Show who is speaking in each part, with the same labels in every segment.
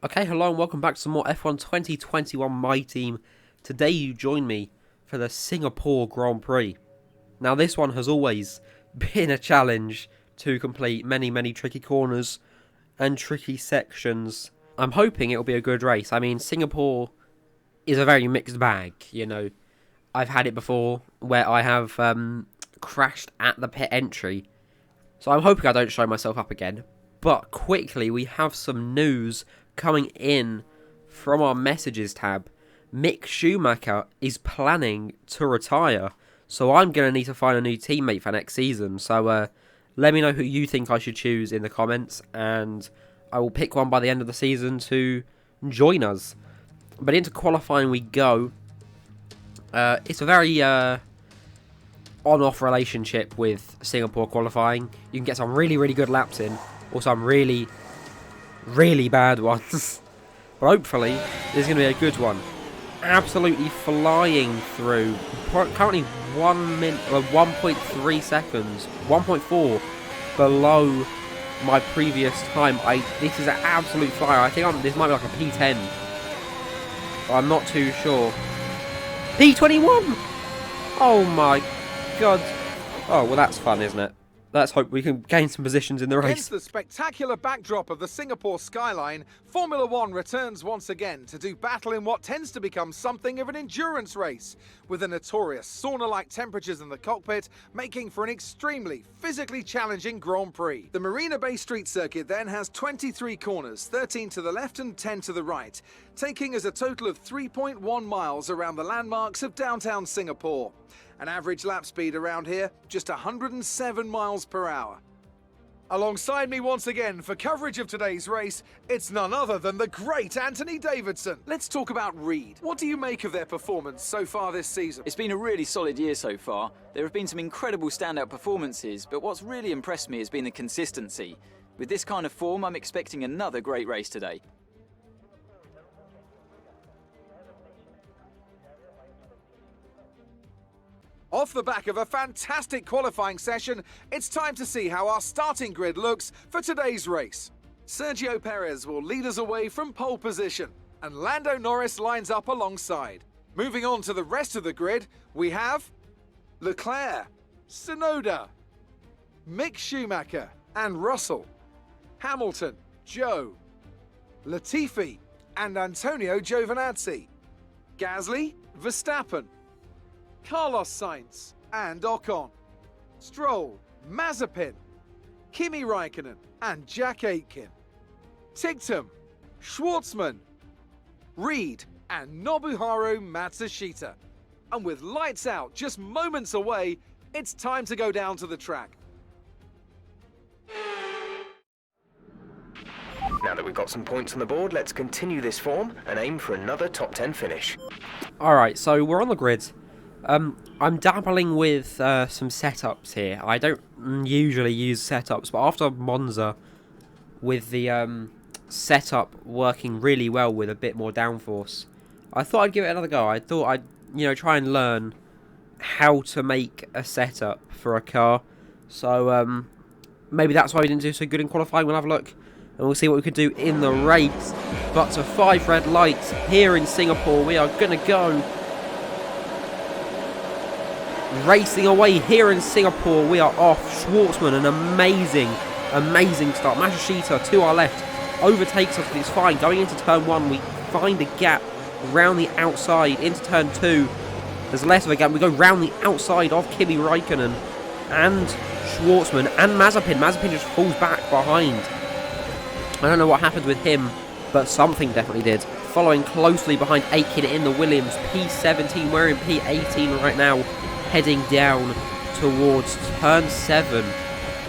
Speaker 1: Okay, hello and welcome back to some more F1 2021 My Team. Today you join me for the Singapore Grand Prix. Now this one has always been a challenge to complete many tricky corners and tricky sections. I'm hoping it'll be a good race. I mean, Singapore is a very mixed bag, you know. I've had it before where I have crashed at the pit entry. So I'm hoping I don't show myself up again. But quickly, we have some news coming in from our messages tab. Mick Schumacher is planning to retire, so I'm going to need to find a new teammate for next season. So let me know who you think I should choose in the comments, and I will pick one by the end of the season to join us. But into qualifying we go. It's a very on-off relationship with Singapore qualifying. You can get some really good laps in, or some really bad ones. But hopefully, there's going to be a good one. Absolutely flying through. Currently 1 minute, 1.3 seconds, 1.4 below my previous time. This is an absolute flyer. I think this might be like a P10. But I'm not too sure. P21! Oh my god. Oh, well that's fun, isn't it? Let's hope we can gain some positions in the race.
Speaker 2: Against the spectacular backdrop of the Singapore skyline, Formula One returns once again to do battle in what tends to become something of an endurance race, with the notorious sauna-like temperatures in the cockpit making for an extremely physically challenging Grand Prix. The Marina Bay Street Circuit then has 23 corners, 13 to the left and 10 to the right, taking us a total of 3.1 miles around the landmarks of downtown Singapore. An average lap speed around here, just 107 miles per hour. Alongside me once again for coverage of today's race, it's none other than the great Anthony Davidson. Let's talk about Reed. What do you make of their performance so far this season?
Speaker 3: It's been a really solid year so far. There have been some incredible standout performances, but what's really impressed me has been the consistency. With this kind of form, I'm expecting another great race today.
Speaker 2: Off the back of a fantastic qualifying session, it's time to see how our starting grid looks for today's race. Sergio Perez will lead us away from pole position, and Lando Norris lines up alongside. Moving on to the rest of the grid, we have Leclerc, Tsunoda, Mick Schumacher and Russell, Hamilton, Joe, Latifi and Antonio Giovinazzi, Gasly, Verstappen, Carlos Sainz and Ocon, Stroll, Mazepin, Kimi Raikkonen and Jack Aitken, Tictum, Schwartzman, Reed and Nobuharu Matsushita. And with lights out just moments away, it's time to go down to the track.
Speaker 4: Now that we've got some points on the board, let's continue this form and aim for another top 10 finish.
Speaker 1: Alright, so we're on the grid. I'm dabbling with some setups here. I don't usually use setups, but after Monza, with the setup working really well with a bit more downforce, I thought I'd give it another go. I thought I'd, try and learn how to make a setup for a car. So maybe that's why we didn't do so good in qualifying. We'll have a look, and we'll see what we could do in the race. But to 5 red lights here in Singapore, we are going to go. Racing away here in Singapore, we are off. Schwartzman, an amazing start. Matsushita to our left overtakes us, but it's fine. Going into turn 1, we find a gap round the outside. Into turn 2, there's less of a gap. We go round the outside of Kimi Raikkonen and Schwartzman and Mazepin. Mazepin just falls back behind. I don't know what happened with him, but something definitely did. Following closely behind Aitken in the Williams. P17, we're in P18 right now. Heading down towards turn 7.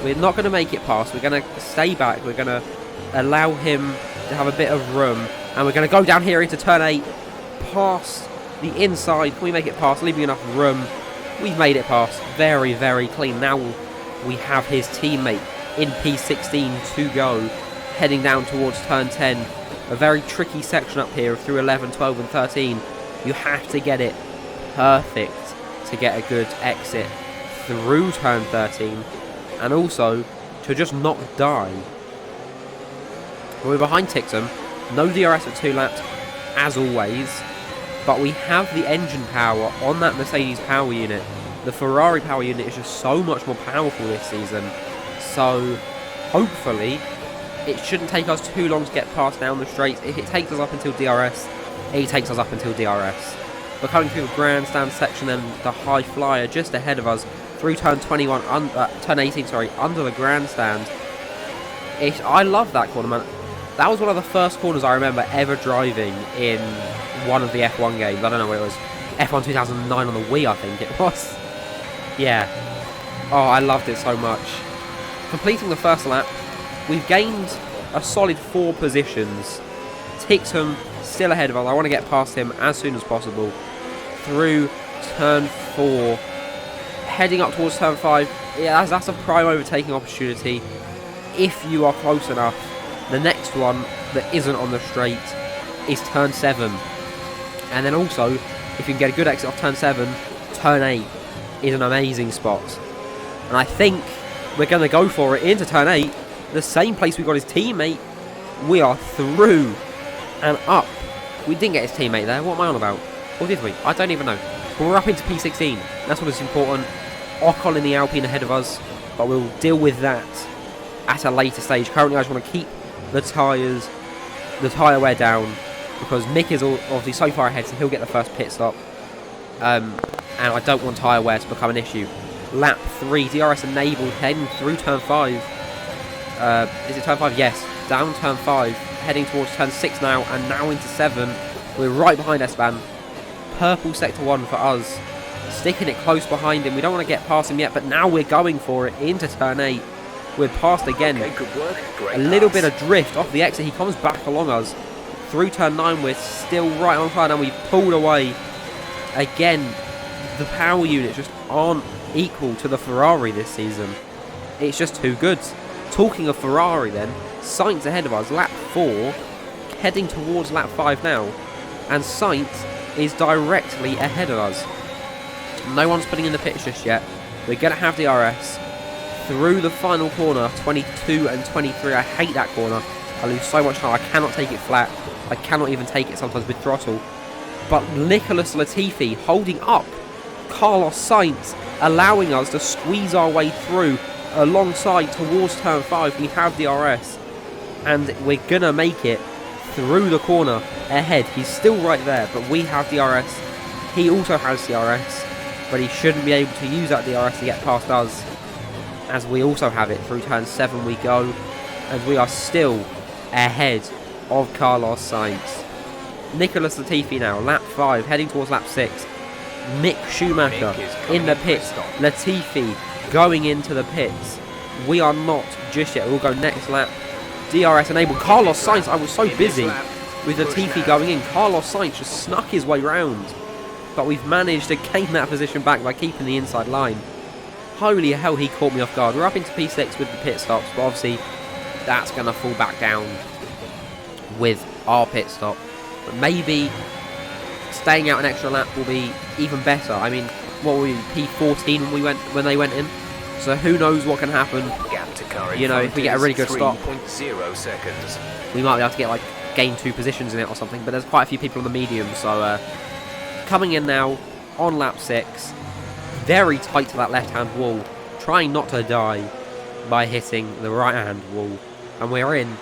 Speaker 1: We're not going to make it past. We're going to stay back. We're going to allow him to have a bit of room. And we're going to go down here into turn 8. Past the inside. Can we make it past? Leaving enough room. We've made it past. Very clean. Now we have his teammate in P16 to go. Heading down towards turn 10. A very tricky section up here through 11, 12 and 13. You have to get it perfect to get a good exit through turn 13, and also to just not die. We're behind Tictum, No DRS for 2 laps, as always. But we have the engine power on that Mercedes power unit. The Ferrari power unit is just so much more powerful this season. So, hopefully, it shouldn't take us too long to get past down the straights. If it takes us up until DRS, it takes us up until DRS. We're coming through the grandstand section and the high flyer just ahead of us through turn 21, turn 18, sorry, under the grandstand. I love that corner, man. That was one of the first corners I remember ever driving in one of the F1 games. I don't know what it was. F1 2009 on the Wii, I think it was. Yeah. Oh, I loved it so much. Completing the first lap, we've gained a solid 4 positions. Tixham still ahead of us. I want to get past him as soon as possible. Through turn 4. Heading up towards turn 5. Yeah, that's a prime overtaking opportunity. If you are close enough. The next one that isn't on the straight is turn 7. And then also, if you can get a good exit off turn 7, turn 8 is an amazing spot. And I think we're going to go for it into turn 8. The same place we got his teammate. We are through and up. We didn't get his teammate there. What am I on about? Or did we? I don't even know. But we're up into P16. That's what is important. Ocon in the Alpine ahead of us. But we'll deal with that at a later stage. Currently, I just want to keep the tyre wear down, because Mick is obviously so far ahead, so he'll get the first pit stop. And I don't want tyre wear to become an issue. Lap 3, DRS enabled, heading through turn 5. Is it turn 5? Yes. Down turn 5, heading towards turn 6 now, and now into 7. We're right behind Esteban. Purple sector 1 for us. Sticking it close behind him. We don't want to get past him yet, but now we're going for it into turn 8. We're past again.
Speaker 4: Okay, good work. Great
Speaker 1: a little
Speaker 4: pass.
Speaker 1: bit of drift off the exit. He comes back along us. Through turn 9, we're still right on fire, and we've pulled away. Again, the power units just aren't equal to the Ferrari this season. It's just too good. Talking of Ferrari then, Sainz ahead of us, lap 4, heading towards lap 5 now. And Sainz is directly ahead of us. No one's putting in the pits just yet. We're going to have DRS. Through the final corner, 22 and 23. I hate that corner. I lose so much time. I cannot take it flat. I cannot even take it sometimes with throttle. But Nicholas Latifi holding up Carlos Sainz, allowing us to squeeze our way through alongside towards turn 5. We have DRS. And we're going to make it through the corner ahead. He's still right there, but we have DRS. He also has DRS, but he shouldn't be able to use that DRS to get past us, as we also have it. Through turn 7 we go, and we are still ahead of Carlos Sainz. Nicholas Latifi now, lap 5, heading towards lap 6. Mick Schumacher in the pits. Latifi going into the pits. We are not just yet. We'll go next lap. DRS enabled. Carlos Sainz, I was so busy with Latifi going in. Carlos Sainz just snuck his way round. But we've managed to gain that position back by keeping the inside line. Holy hell, he caught me off guard. We're up into P6 with the pit stops, but obviously that's going to fall back down with our pit stop. But maybe staying out an extra lap will be even better. I mean, what were we, P14 when they went in? So who knows what can happen.
Speaker 4: Gap to car in
Speaker 1: You know,
Speaker 4: front
Speaker 1: if we get a really good
Speaker 4: is
Speaker 1: stop,
Speaker 4: 3.0 seconds.
Speaker 1: we might be able to get gain 2 positions in it or something. But there's quite a few people on the medium, so coming in now on lap 6. Very tight to that left-hand wall, trying not to die by hitting the right-hand wall. And we're in,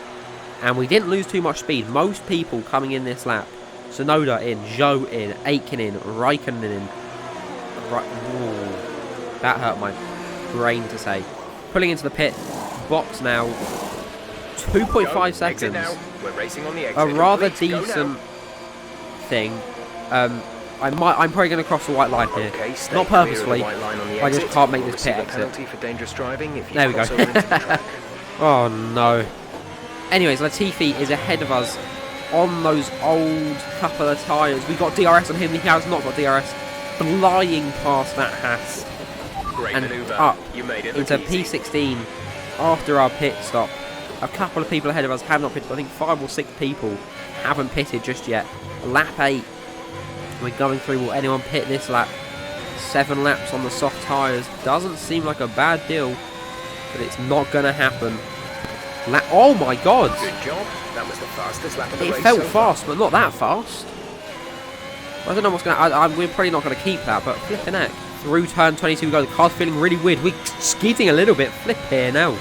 Speaker 1: and we didn't lose too much speed. Most people coming in this lap, Tsunoda in, Zhou in, Aitken in, Raikkonen in. That hurt my brain to say. Pulling into the pit box now, 2.5 seconds.
Speaker 4: We're racing on the exit.
Speaker 1: A rather
Speaker 4: Please go
Speaker 1: decent
Speaker 4: now.
Speaker 1: thing. I'm probably going to cross the white line here.
Speaker 4: Okay, stay
Speaker 1: Not
Speaker 4: clear of the
Speaker 1: purposely.
Speaker 4: white line on the
Speaker 1: I just
Speaker 4: exit.
Speaker 1: can't make
Speaker 4: You'll
Speaker 1: this pit
Speaker 4: receive a
Speaker 1: exit.
Speaker 4: penalty for dangerous driving if you
Speaker 1: There we go.
Speaker 4: cross over into the track.
Speaker 1: Oh no. Anyways, Latifi is ahead of us on those old couple of tyres. We got DRS on him. He has not got DRS. Flying past that Haas
Speaker 4: Great
Speaker 1: and
Speaker 4: maneuver.
Speaker 1: up
Speaker 4: You made it look
Speaker 1: into
Speaker 4: easy.
Speaker 1: P16 after our pit stop. A couple of people ahead of us have not pitted. I think 5 or 6 people haven't pitted just yet. Lap 8. We're going through. Will anyone pit this lap? 7 laps on the soft tyres. Doesn't seem like a bad deal, but it's not going to happen. Oh my god!
Speaker 4: Good job. That was the fastest lap of the
Speaker 1: It
Speaker 4: race
Speaker 1: felt
Speaker 4: so far.
Speaker 1: fast, but not that fast. I don't know what's going to... We're probably not going to keep that, but flipping heck. Through turn 22 we go. The car's feeling really weird. We're skidding a little bit. Flip here now.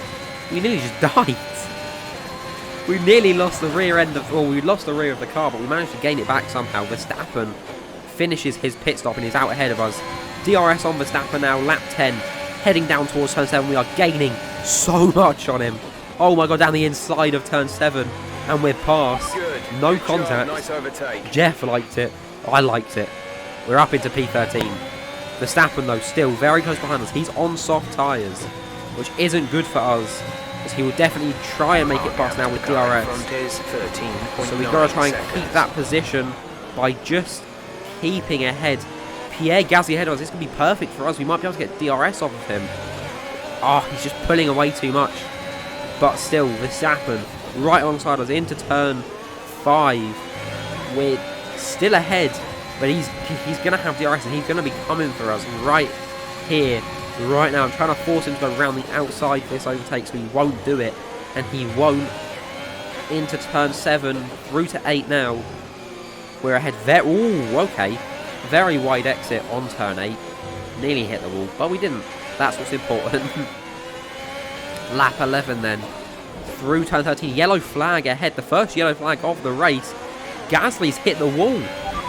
Speaker 1: We nearly just died. We nearly lost the rear end of... Well, we lost the rear of the car, but we managed to gain it back somehow. Verstappen finishes his pit stop and is out ahead of us. DRS on Verstappen now, lap 10. Heading down towards turn 7. We are gaining so much on him. Oh my god, down the inside of turn 7. And we're past.
Speaker 4: Good.
Speaker 1: No
Speaker 4: Good
Speaker 1: contact.
Speaker 4: Job. Nice overtake.
Speaker 1: Jeff liked it. I liked it. We're up into P13. Verstappen, though, still very close behind us. He's on soft tyres, which isn't good for us, as he will definitely try and make it past now with DRS.
Speaker 4: Front is 13.9
Speaker 1: So we've got to try and
Speaker 4: seconds.
Speaker 1: keep that position by just keeping ahead. Pierre Gasly ahead of us. This could be perfect for us. We might be able to get DRS off of him. Oh, he's just pulling away too much. But still, Verstappen right alongside us into turn 5. We're still ahead, but he's going to have DRS and he's going to be coming for us right here, right now. I'm trying to force him to go around the outside for this overtake, so he won't do it, and he won't. Into turn 7, through to 8 now. We're ahead. Ooh, okay. Very wide exit on turn 8. Nearly hit the wall, but we didn't. That's what's important. Lap 11 then. Through turn 13. Yellow flag ahead. The first yellow flag of the race. Gasly's hit the wall.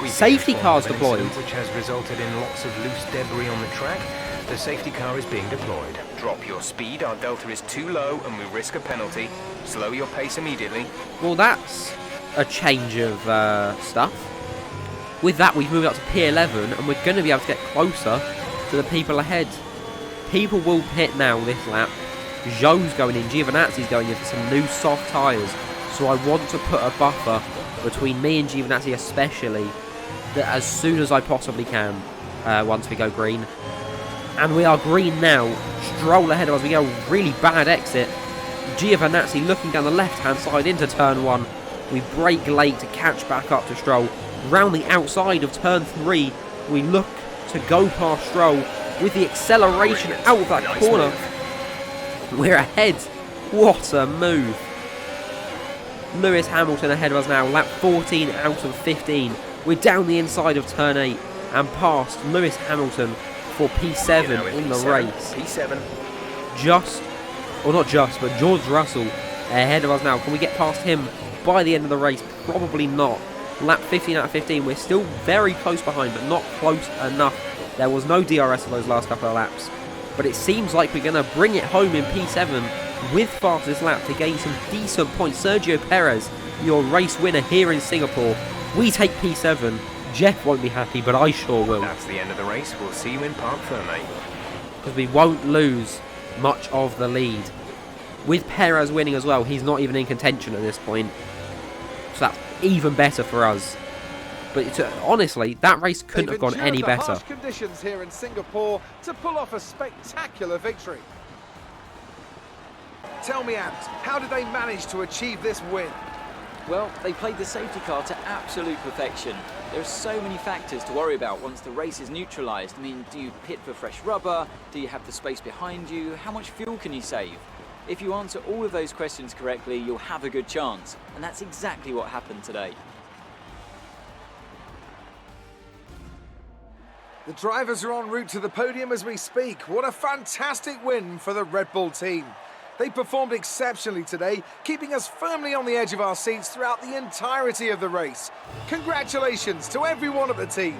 Speaker 1: Safety cars deployed.
Speaker 4: Which has resulted in lots of loose debris on the track. The safety car is being deployed. Drop your speed. Our delta is too low and we risk a penalty. Slow your pace immediately.
Speaker 1: Well, that's a change of stuff. With that, we've moved up to P11, and we're going to be able to get closer to the people ahead. People will pit now this lap. Zhou's going in, Giovinazzi's going in for some new soft tyres. So I want to put a buffer between me and Giovinazzi especially, that as soon as I possibly can, once we go green. And we are green now. Stroll ahead of us. We get a really bad exit. Giovinazzi looking down the left-hand side into turn 1. We brake late to catch back up to Stroll. Round the outside of turn 3, we look to go past Stroll with the acceleration out of that corner. We're ahead. What a move. Lewis Hamilton ahead of us now, lap 14 out of 15. We're down the inside of turn 8 and past Lewis Hamilton for P7 in the race.
Speaker 4: P7.
Speaker 1: Not just, but George Russell ahead of us now. Can we get past him by the end of the race? Probably not. Lap 15 out of 15. We're still very close behind, but not close enough. There was no DRS for those last couple of laps. But it seems like we're going to bring it home in P7 with fastest lap to gain some decent points. Sergio Perez, your race winner here in Singapore. We take P7. Jeff won't be happy, but I sure will.
Speaker 4: That's the end of the race. We'll see you in Parc Ferme.
Speaker 1: Because we won't lose much of the lead. With Perez winning as well, he's not even in contention at this point. So that's even better for us. But honestly, that race couldn't have gone any better.
Speaker 2: Harsh conditions here in Singapore to pull off a spectacular victory. Tell me, Ant, how did they manage to achieve this win?
Speaker 3: Well, they played the safety car to absolute perfection. There are so many factors to worry about once the race is neutralised. I mean, do you pit for fresh rubber? Do you have the space behind you? How much fuel can you save? If you answer all of those questions correctly, you'll have a good chance. And that's exactly what happened today.
Speaker 2: The drivers are en route to the podium as we speak. What a fantastic win for the Red Bull team. They performed exceptionally today, keeping us firmly on the edge of our seats throughout the entirety of the race. Congratulations to everyone at the team.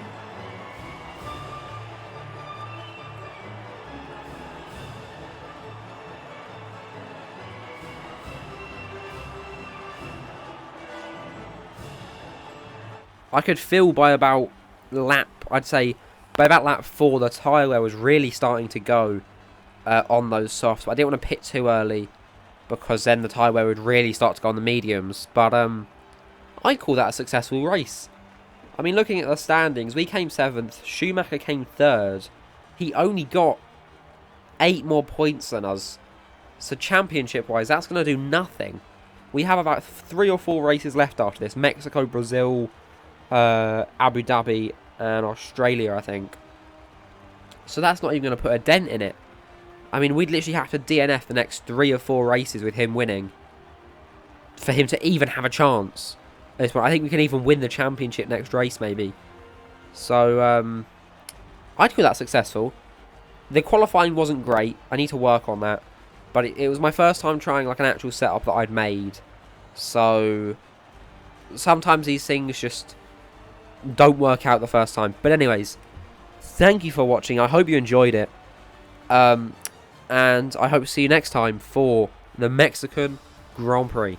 Speaker 1: I could feel by about lap 4, the tyre wear was really starting to go on those softs. But I didn't want to pit too early because then the tyre wear would really start to go on the mediums. But I call that a successful race. I mean, looking at the standings, we came 7th, Schumacher came 3rd. He only got 8 more points than us. So championship-wise, that's going to do nothing. We have about 3 or 4 races left after this. Mexico, Brazil, Abu Dhabi and Australia, I think. So that's not even going to put a dent in it. I mean, we'd literally have to DNF the next 3 or 4 races with him winning. for him to even have a chance. I think we can even win the championship next race, maybe. So, I'd call that successful. The qualifying wasn't great. I need to work on that. But it was my first time trying like an actual setup that I'd made. So, sometimes these things just don't work out the first time. But anyways, thank you for watching. I hope you enjoyed it. And I hope to see you next time for the Mexican Grand Prix.